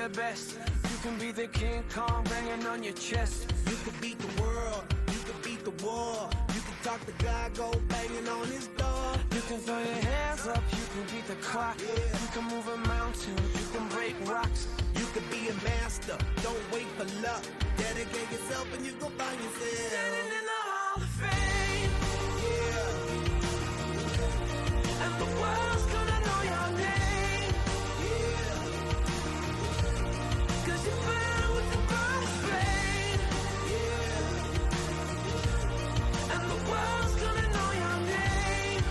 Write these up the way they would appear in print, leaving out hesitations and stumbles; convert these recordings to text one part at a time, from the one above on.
the best. You can be the King Kong banging on your chest. You can beat the world, you can beat the war. You can talk to God, go banging on his door. You can throw your hands up, you can beat the clock. You can move a mountain, you can break rocks. You can be a master, don't wait for luck. Dedicate yourself and you go find yourself. Standing in the Hall of Fame. Yeah. And the world's gonna know your name. Yeah. 'Cause you burn with the cross flame. Yeah. And the world's gonna know your name.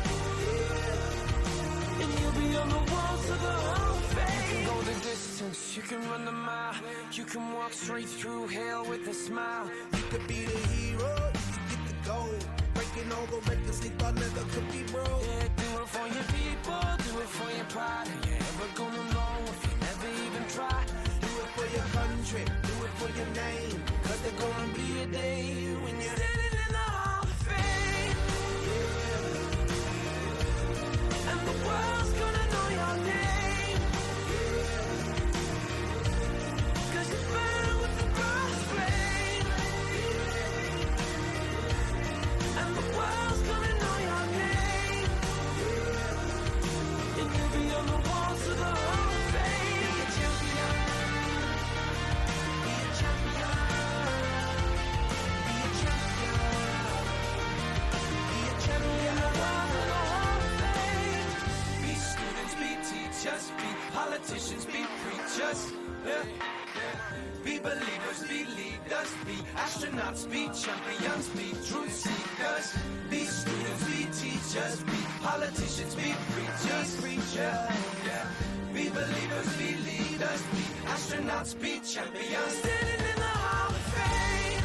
Yeah. And you'll be on the walls of the Hall of Fame. You can go the distance, you can run the mile. You can walk straight through hell with a smile. You could be the hero, you could get the gold. Breaking all the records they thought never could be broke. Yeah, do it for your people, do it for your pride. And you're never gonna know if you never even try. Do it for your country, do it for your name. 'Cause there's gonna be a day when you're Standing in the Hall of Fame. And the world's gonna know your name. 'Cause you burn with the cross flame. And the world's gonna know your name. And you'll be on the walls of the Hall of Fame. Be a champion. Be a champion. Be a champion. Be a champion. The walls of the Hall of Fame. Be students, be teachers, be politicians, be preachers. Yeah. Be believers, be leaders, be astronauts, be champions, be truth seekers. Be students, be teachers, be politicians, be preachers, yeah. Be believers, be leaders, be astronauts, be champions. Standing in the Hall of Fame.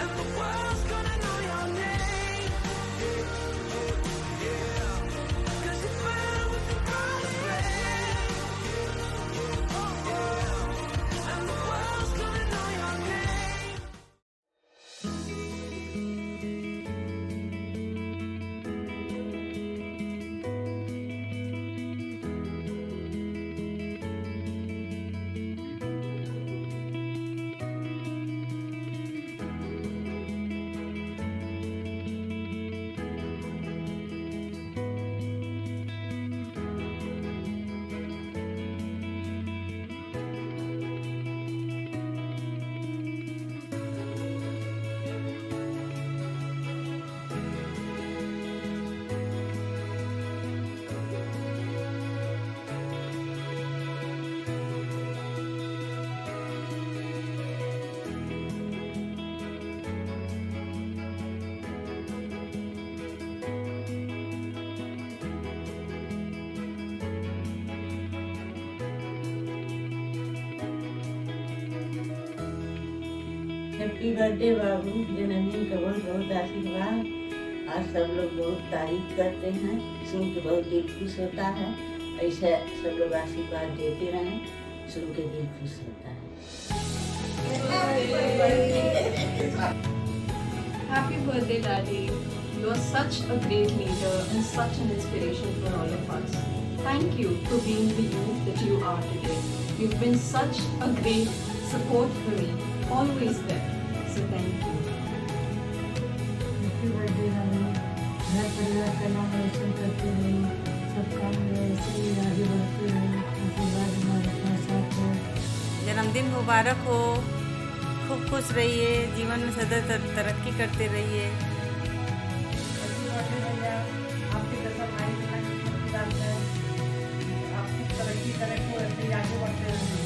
And the world's gonna know your name. 'Cause you burn with the cross flame. And the world's gonna know your name. Happy birthday बाबू, जन्मदिन का बहुत बहुत आशीर्वाद। आज सब लोग बहुत तारीफ करते हैं, सुन के बहुत दिल खुश होता है। ऐसा सब लोग आशीर्वाद देते रहें, सुन के दिल खुश होता है। Happy birthday, Daddy. You are such a great leader and such an inspiration for all of us. Thank you for being the youth that you are today. You've been such a great support for me, always there. So thank you. Happy birthday Rani, घर परिवार का नाम रोशन करते रहिए, सब काम में ऐसे ही आगे बढ़ते रहिए, आशीर्वाद हमारे साथ हो। जन्मदिन मुबारक हो, खूब खुश रहिए, जीवन में सदा तरक्की करते रहिए। आपके जैसा भाई बहन आपकी तरक्की करें, ऐसे ही आगे बढ़ते रहिए।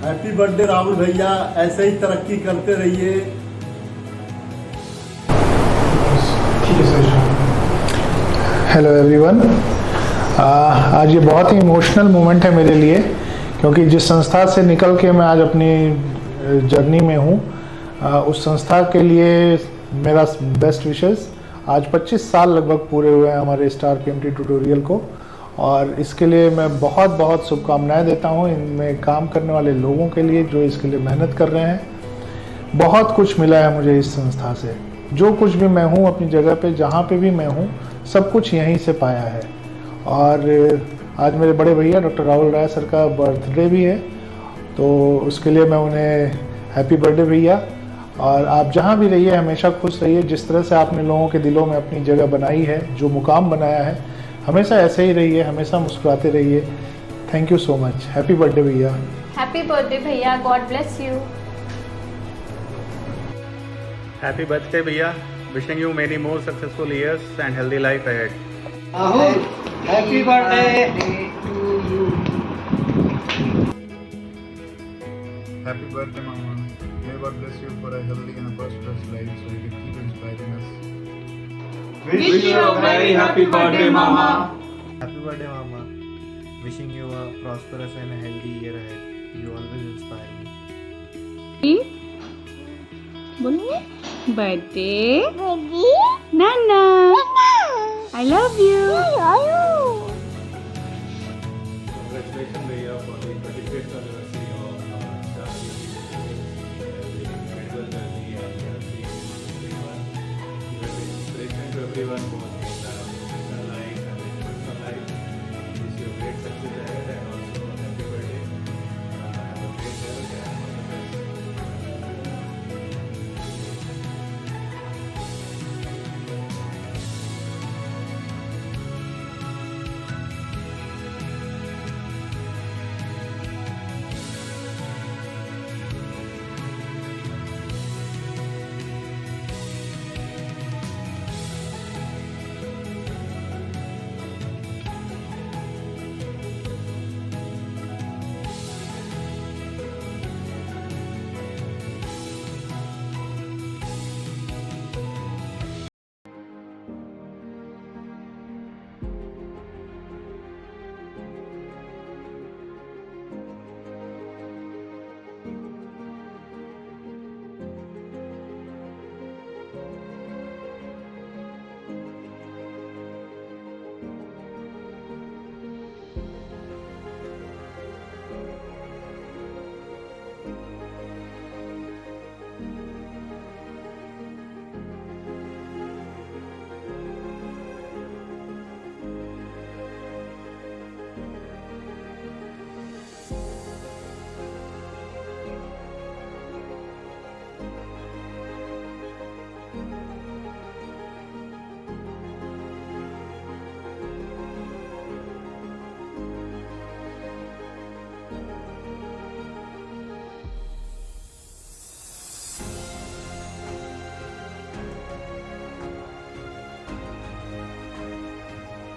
हैप्पी बर्थडे राहुल भैया, ऐसे ही तरक्की करते रहिए। हेलो एवरीवन, आज ये बहुत ही इमोशनल मोमेंट है मेरे लिए, क्योंकि जिस संस्था से निकल के मैं आज अपनी जर्नी में हूँ, उस संस्था के लिए मेरा बेस्ट विशेस। आज 25 साल लगभग पूरे हुए हैं हमारे स्टार पीएमटी ट्यूटोरियल को, और इसके लिए मैं बहुत बहुत शुभकामनाएं देता हूँ इनमें काम करने वाले लोगों के लिए जो इसके लिए मेहनत कर रहे हैं। बहुत कुछ मिला है मुझे इस संस्था से, जो कुछ भी मैं हूँ अपनी जगह पे, जहाँ पे भी मैं हूँ, सब कुछ यहीं से पाया है। और आज मेरे बड़े भैया डॉक्टर राहुल राय सर का बर्थडे भी है, तो उसके लिए मैं उन्हें हैप्पी बर्थडे भैया। और आप जहाँ भी रहिए हमेशा खुश रहिए। जिस तरह से आपने लोगों के दिलों में अपनी जगह बनाई है, जो मुकाम बनाया है, हमेशा ऐसे ही रहिए, हमेशा मुस्कुराते रहिए। Thank you so much. Happy birthday भैया। हैप्पी बर्थडे भैया, God bless you. Happy birthday भैया, wishing you many more successful years and healthy life ahead. Rahul, happy birthday to you. Happy birthday, Mama. May God bless you for a healthy and a prosperous life so you can keep inspiring us. Wish you a very happy birthday, Mama. Happy birthday, Mama. Wishing you a prosperous and a healthy year ahead. You always inspire me. बोलिए birthday Nana, I love you. Congratulations भैया for the 25th anniversary of Shadi incredible journey and everyone. You have been inspiration to everyone both in the life and in personal life. Wish you a great success ahead and also happy birthday. Have a great health and all the best.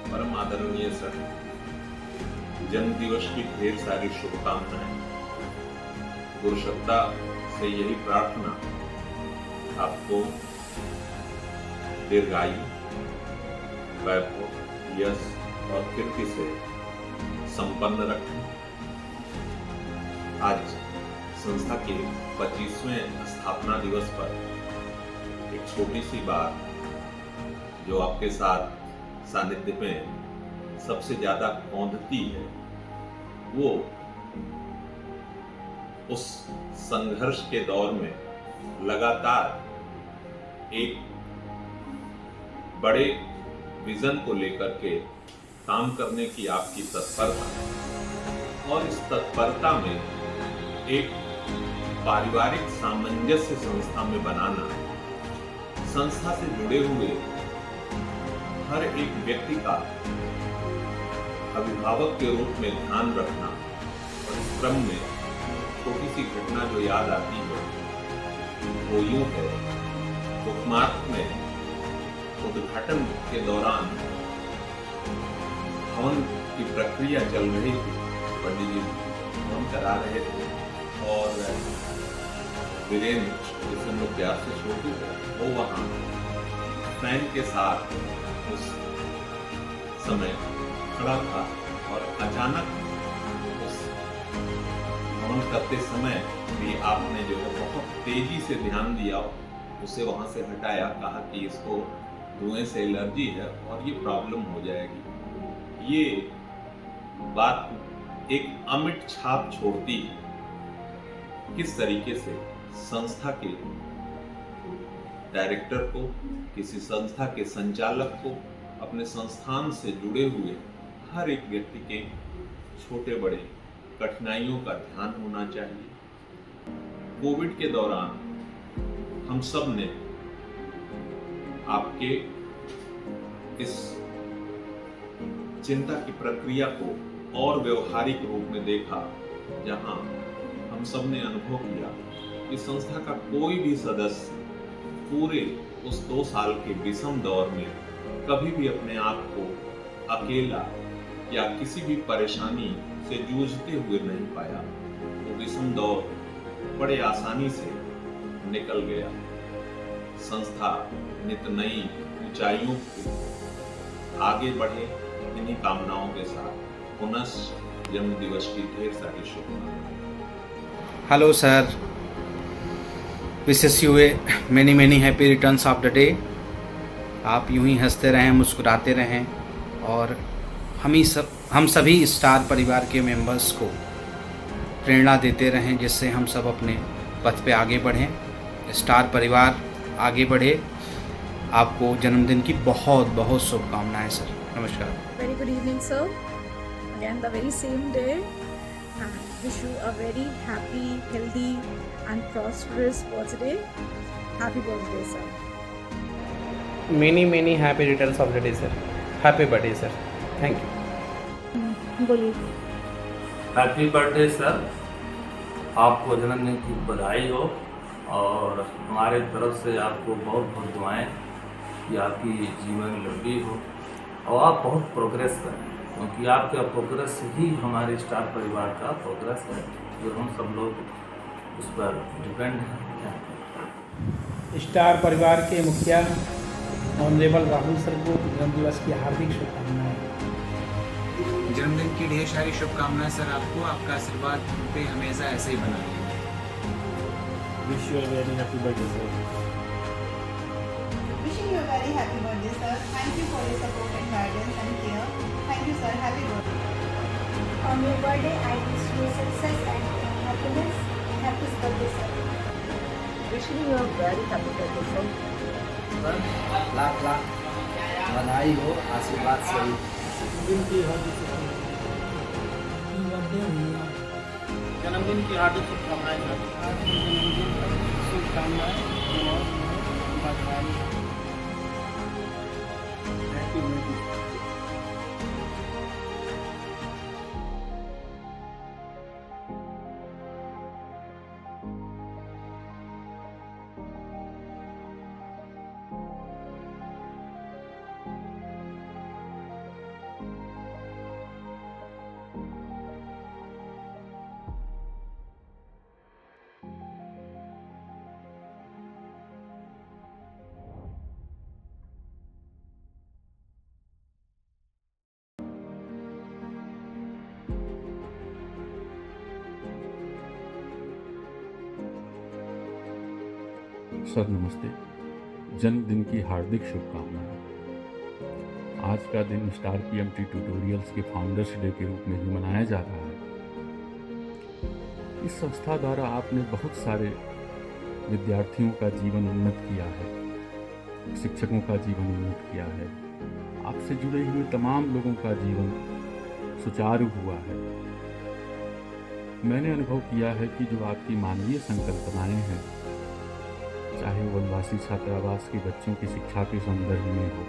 परम आदरणीय sir, जन्म दिवस की ढेर सारी शुभकामनाएं। गुरु श्रद्धा से यही प्रार्थना, आपको दीर्घायु, वैभव, यश और कीर्ति से संपन्न रखें। आज संस्था के 25वें स्थापना दिवस पर एक छोटी सी बात जो आपके साथ सानिध्य में सबसे ज्यादा कौंधती है, वो उस संघर्ष के दौर में लगातार एक बड़े विजन को लेकर के काम करने की आपकी तत्परता और इस तत्परता में एक पारिवारिक सामंजस्य संस्था में बनाना, संस्था से जुड़े हुए हर एक व्यक्ति का अभिभावक के रूप में ध्यान रखना। और इस क्रम में छोटी सी घटना जो याद आती है वो यूं है, बुकमार्क में उद्घाटन के दौरान हवन की प्रक्रिया चल रही थी, पंडित जी हवन करा रहे थे और वीरेंद्र, जिसे हम लोग प्यार से छोटू थे, वो वहाँ फैन के साथ उस समय खड़ा था और अचानक उस हवन करते समय भी आपने जो है बहुत तेजी से ध्यान दिया, उसे वहाँ से हटाया, कहा कि इसको धुएं से एलर्जी है और ये प्रॉब्लम हो जाएगी। ये बात एक अमिट छाप छोड़ती है किस तरीके से संस्था के डायरेक्टर को, किसी संस्था के संचालक को, अपने संस्थान से जुड़े हुए हर एक व्यक्ति के छोटे बड़े कठिनाइयों का ध्यान होना चाहिए। कोविड के दौरान हम सब ने आपके इस चिंता की प्रक्रिया को और व्यवहारिक रूप में देखा, जहां हम सब ने अनुभव किया कि संस्था का कोई भी सदस्य पूरे उस 2 साल के विषम दौर में कभी भी अपने आप को अकेला या किसी भी परेशानी से जूझते हुए नहीं पाया। वो विषम दौर बड़े आसानी से निकल गया। संस्था नित नई ऊंचाइयों पे आगे बढ़े, इन्हीं कामनाओं के साथ पुनः जन्म दिवस की ढेर सारी शुभकामनाएं। Hello sir, wish you many happy returns of the day. आप यूं ही हंसते रहें, मुस्कुराते रहें और हम सभी स्टार परिवार के मेंबर्स को प्रेरणा देते रहें, जिससे हम सब अपने पथ पे आगे बढ़ें, स्टार परिवार आगे बढ़े। आपको जन्मदिन की बहुत बहुत शुभकामनाएं सर। नमस्कार। Very good evening, sir. Again, the very same day. And wish you a very happy, healthy, and prosperous birthday. Happy birthday, sir. Many happy returns of the day, sir. Happy birthday, sir. Thank you. बोलिए। Happy birthday sir, आपको जन्मदिन की बधाई हो और हमारे तरफ से आपको बहुत बहुत दुआएं कि आपकी जीवन लंबी हो और आप बहुत प्रोग्रेस करें, क्योंकि आपका प्रोग्रेस ही हमारे स्टार परिवार का प्रोग्रेस है, जो हम सब लोग उस पर डिपेंड हैं। स्टार परिवार के मुखिया ऑनरेबल राहुल सर को जन्मदिवस की हार्दिक शुभकामनाएं। जन्मदिन की ढेर सारी शुभकामनाएं सर आपको। आपका आशीर्वाद हम पे हमेशा ऐसे ही बना रहे। Wish you a very happy birthday sir. Wishing you a very happy birthday, sir. Thank you for your support and guidance and care. Thank you, sir. Happy birthday. On your birthday, I wish you success and happiness. Happy birthday, sir. Wishing you a very happy birthday, sir. Lakh बधाई हो, आशीर्वाद सहित। जन्मदिन की हार्दिक शुभकामनाएं sir नमस्ते। जन्मदिन की हार्दिक शुभकामनाएं। आज का दिन स्टार PMT ट्यूटोरियल्स के फाउंडर्स डे के रूप में भी मनाया जा रहा है। इस संस्था द्वारा आपने बहुत सारे विद्यार्थियों का जीवन उन्नत किया है, शिक्षकों का जीवन उन्नत किया है, आपसे जुड़े हुए तमाम लोगों का जीवन सुचारू हुआ है। मैंने अनुभव किया है कि जो आपकी मानवीय संकल्पनाएं हैं, चाहे वो वनवासी छात्रावास के बच्चों की शिक्षा के संदर्भ में हो,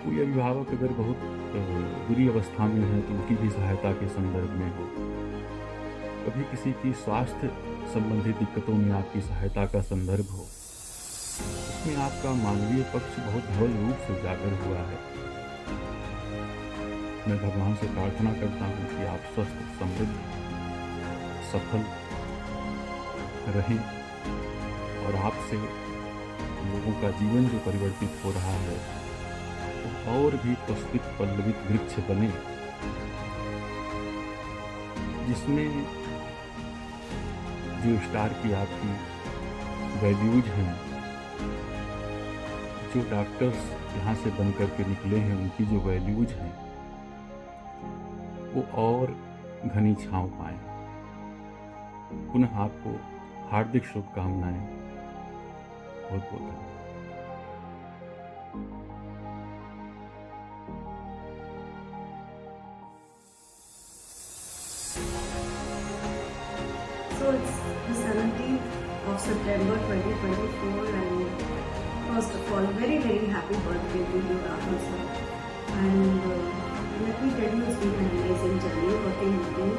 कोई अभिभावक अगर बहुत बुरी अवस्था में है तो उनकी भी सहायता के संदर्भ में हो, कभी किसी की स्वास्थ्य संबंधी दिक्कतों में आपकी सहायता का संदर्भ हो, उसमें आपका मानवीय पक्ष बहुत धवल रूप से उजागर हुआ है। मैं भगवान से प्रार्थना करता हूँ कि आप स्वस्थ, समृद्ध, सफल रहें और आपसे लोगों का जीवन जो परिवर्तित हो रहा है वो और भी पुष्पित पल्लवित वृक्ष बने, जिसमें जो स्टार की आपकी वैल्यूज हैं, जो डॉक्टर्स यहाँ से बन करके निकले हैं उनकी जो वैल्यूज हैं वो और घनी छांव पाएं। पुनः आपको हार्दिक शुभकामनाएं। बहुत बहुत धन्यवाद। 17th of September 2024, and first of all, very happy birthday to you, Rahul sir. And let me tell you, it's been an amazing journey working with you.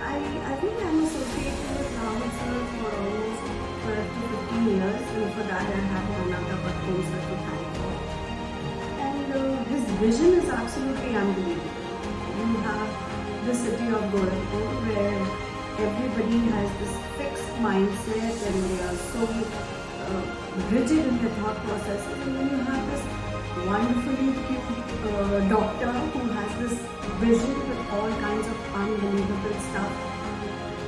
I think I'm associated with Rahul sir for almost 12 to 15 years, and for that I have Nanaka Patton sir to thank for. And his vision is absolutely unbelievable. You have the city of Gorakhpur where everybody has this fixed mindset and they are so rigid in their thought processes, and then you have this wonderfully cute doctor who has this vision with all kinds of unbelievable stuff.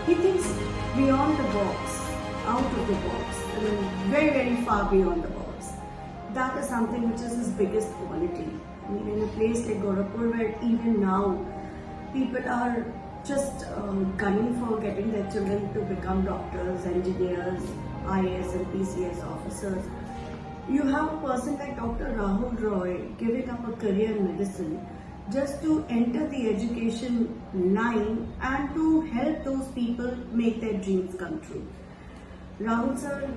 He thinks beyond the box, out of the box, and very far beyond the box. That is something which is his biggest quality. I mean, in a place like Gorakhpur where even now people are just gunning for getting their children to become doctors, engineers, IAS and PCS officers. You have a person like Dr. Rahul Roy giving up a career in medicine just to enter the education line and to help those people make their dreams come true. Rahul sir,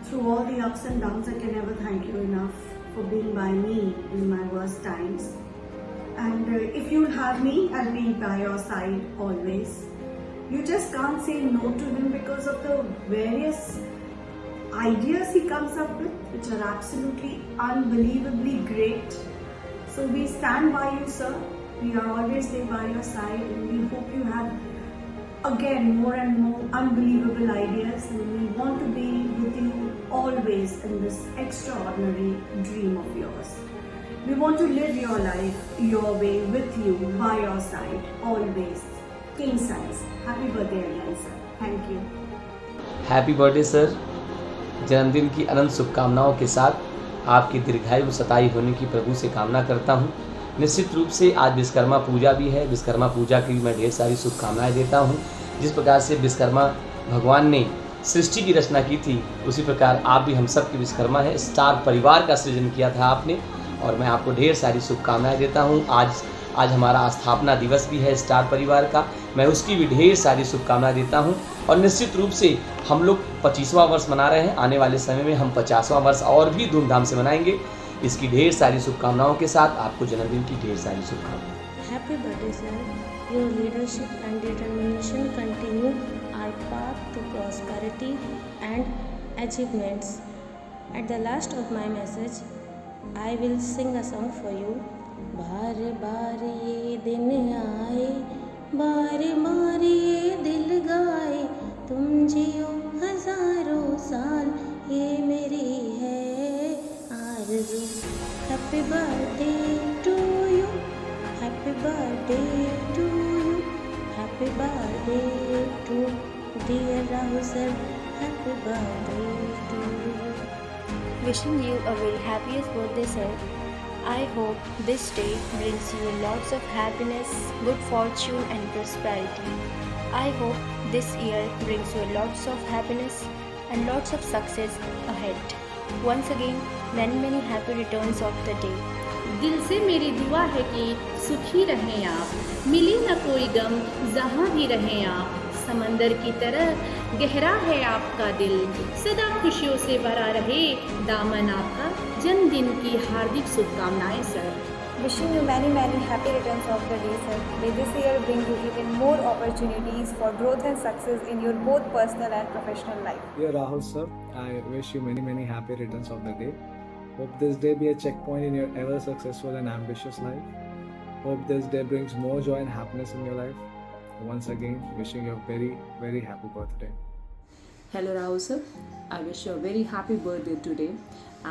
through all the ups and downs, I can never thank you enough for being by me in my worst times. And if you'll have me, I'll be by your side always. You just can't say no to him because of the various ideas he comes up with, which are absolutely unbelievably great. So we stand by you, sir. We are always there by your side, and we hope you have again more and more unbelievable ideas, and we want to be with you always in this extraordinary dream of yours. We want to live your life your way with you, by your side, always. King size. Happy birthday again, sir. Thank you. Happy birthday sir. जन्मदिन की अनंत शुभकामनाओं के साथ आपकी दीर्घायु सताई होने की प्रभु से कामना करता हूँ। निश्चित रूप से आज विश्वकर्मा पूजा भी है। विश्वकर्मा पूजा की भी मैं ढेर सारी शुभकामनाएं देता हूँ। जिस प्रकार से विश्वकर्मा भगवान ने सृष्टि की रचना की थी, उसी प्रकार आप भी हम सब के विश्वकर्मा हैं। स्टार परिवार का सृजन किया था आपने, और मैं आपको ढेर सारी शुभकामनाएं देता हूँ। आज हमारा स्थापना दिवस भी है स्टार परिवार का, मैं उसकी भी ढेर सारी शुभकामनाएं देता हूँ। और निश्चित रूप से हम लोग 25वां वर्ष मना रहे हैं, आने वाले समय में हम 50वां वर्ष और भी धूमधाम से मनाएंगे। इसकी ढेर सारी शुभकामनाओं के साथ आपको जन्मदिन की ढेर सारी शुभकामनाएं। Happy birthday sir. Your leadership and determination continue our path to prosperity and achievements. At the last of my message I will sing a song for you. बार बार ये दिन आए, बार बार ये दिल गाए, तुम जियो हजारों साल, ये मेरी है आरज़ू। Happy birthday to you, happy birthday to you, happy birthday to dear Rahul sir, happy birthday to you. Wishing you a very happiest birthday, sir. I hope this day brings you lots of happiness, good fortune and prosperity. I hope this year brings you lots of happiness and lots of success ahead. Once again, many happy returns of the day. दिल से मेरी दुआ है कि सुखी रहें आप, मिले न कोई गम जहाँ भी रहें आप। समंदर की तरह गहरा है आपका दिल, सदा खुशियों से भरा रहे दामन आपका। जन्मदिन की हार्दिक शुभकामनाएं sir. Wishing you many happy returns of the day, sir. May this year bring you even more opportunities for growth and success in your both personal and professional life. Dear Rahul sir, I wish you many happy returns of the day. Hope this day be a checkpoint in your ever successful and ambitious life. Hope this day brings more joy and happiness in your life. Once again, wishing you a very happy birthday. Hello Rahul sir, I wish you a very happy birthday today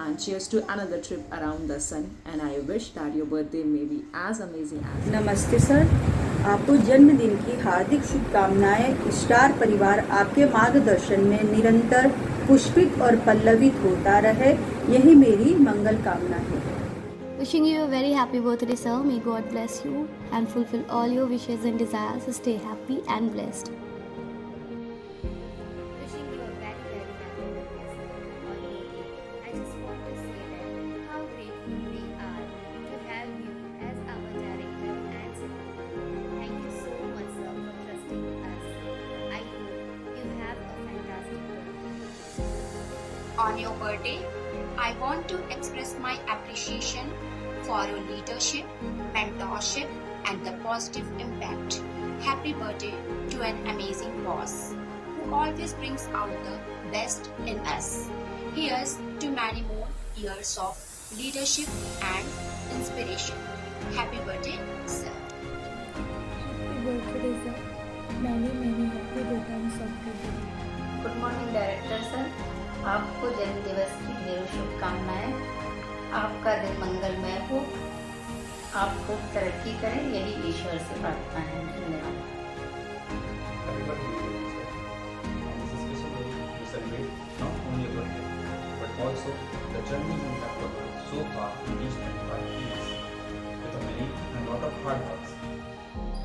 and cheers to another trip around the sun, and I wish that your birthday may be as amazing as नमस्ते sir, आपको जन्मदिन की हार्दिक शुभकामनाएं। Star परिवार आपके मार्गदर्शन में निरंतर पुष्पित और पल्लवित होता रहे, यही मेरी मंगल कामना है। Wishing you a very happy birthday, sir. May God bless you and fulfill all your wishes and desires. Stay happy and blessed. Wishing you a very happy birthday, sir. I just want to say that how grateful we are to have you as our director and support. Thank you so much, sir, for trusting us. I hope you have a On your birthday, I want to express my appreciation for your leadership, mentorship, and the positive impact. Happy birthday to an amazing boss who always brings out the best in us. Here's to many more years of leadership and inspiration. Happy birthday, sir. Happy birthday, sir. Many happy returns of the day. Good morning director sir, आपको जन्मदिवस की ढेरों शुभकामनाएं। आपका दिन मंगलमय हो, आप खूब तरक्की करें, यही ईश्वर से प्रार्थना है। धन्यवाद। Happy birthday, sir. On this special day, we celebrate not only your birthday, but also the journey you have traveled so far to reach 25 years with a belief and a lot of hard work.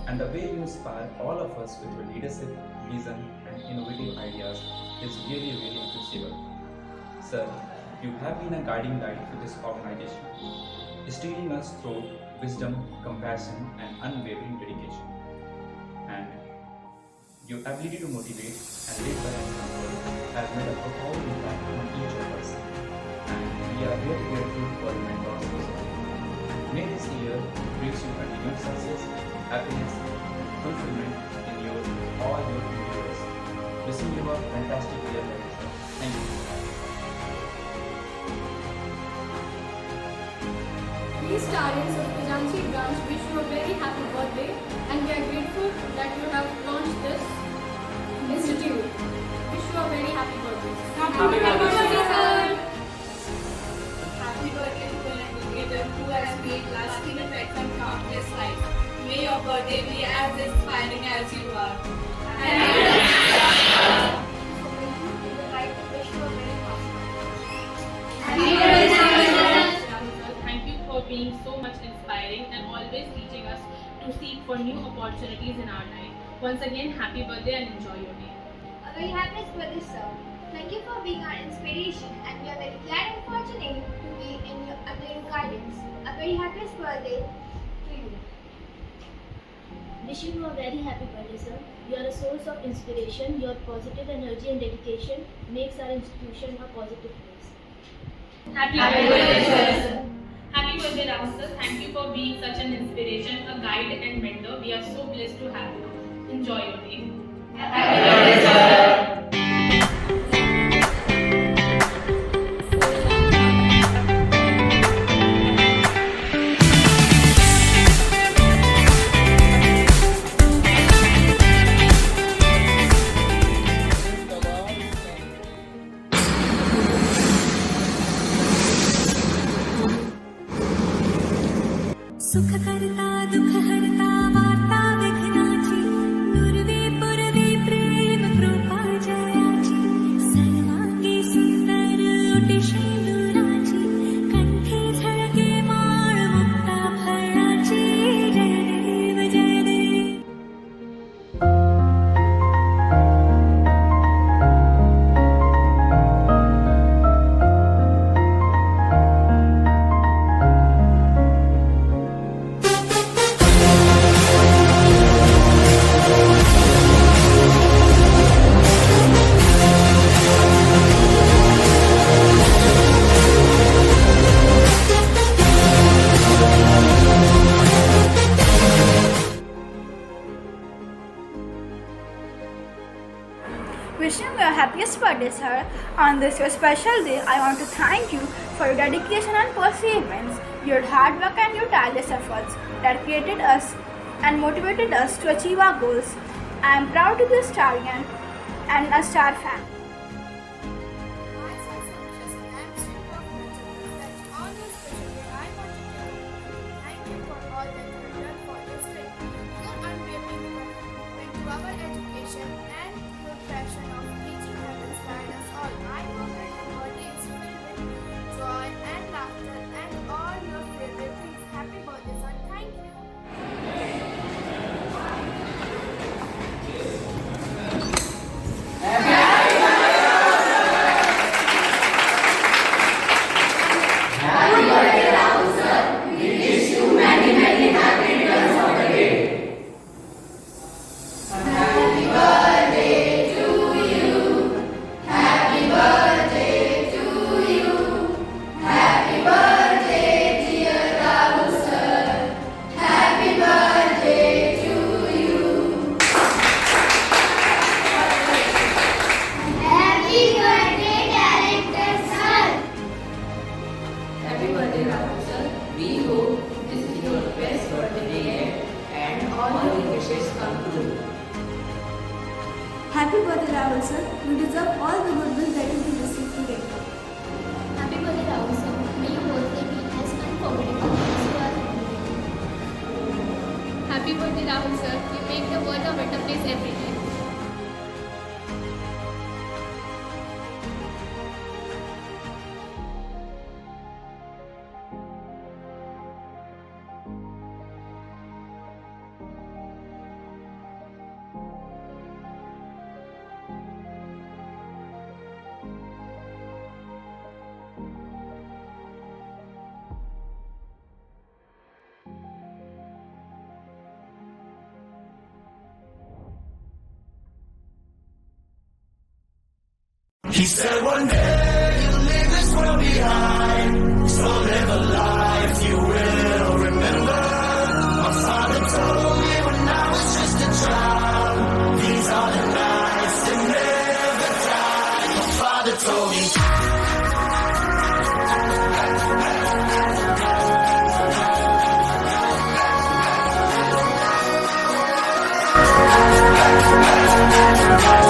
And the way you inspire all of us with your leadership, vision, and innovative ideas is really appreciable. Sir, you have been a guiding light to this organization, steering us through wisdom, compassion, and unwavering dedication. And your ability to motivate and lead by example has made a profound impact on each of us. And we are very grateful for your mentors. May this year brings you continued success, happiness, fulfillment in all your endeavors. Wishing you a fantastic year ahead, sir. Thank you. We students of Kajamsi branch wish you a very happy birthday, and we are grateful that you have launched this institute. Wish you a very happy birthday. Happy birthday, sir. Happy birthday to an educator who has made lasting effect on countless lives. May your birthday be as inspiring as you are. Thank you for being so much inspiring and always teaching us to seek for new opportunities in our life. Once again, happy birthday and enjoy your day. A very happy birthday, sir. Thank you for being our inspiration, and we are very glad and fortunate to be under your guidance. A very happy birthday to you. Wishing you a very happy birthday, sir. You are a source of inspiration. Your positive energy and dedication makes our institution a positive place. Happy birthday, sir. Happy birthday, Rahul sir. Thank you for being such an inspiration, a guide and mentor. We are so blessed to have you. Enjoy your day. Happy birthday, sir. सुख करता दुख हरता वार्ता विघ्नाची पूर्वी पूर्वी प्रेम कृपा जयाची सर्वांगी सुंदर उटिशी दुराची कंठी झळके माळ मुक्ता फळाची जय देव जय देव. Wishing you a happiest birthday, sir. On this your special day, I want to thank you for your dedication and perseverance, your hard work and your tireless efforts that created us and motivated us to achieve our goals. I am proud to be a Starian and a Star fan. Our education and your passion of teaching have inspired us all. I hope that your birthday is filled with joy and laughter and all your favorite things. Happy birthday, sir. Thank you. Happy the goodwill that you will receive today. Happy birthday, Rahul sir. May your birthday be as unforgettable as you are happy. Happy birthday, Rahul sir. You make the world a better place every day. He said one day you'll leave this world behind, so live a life you will remember. My father told me when I was just a child, these are the nights that never die. My father told me. Happy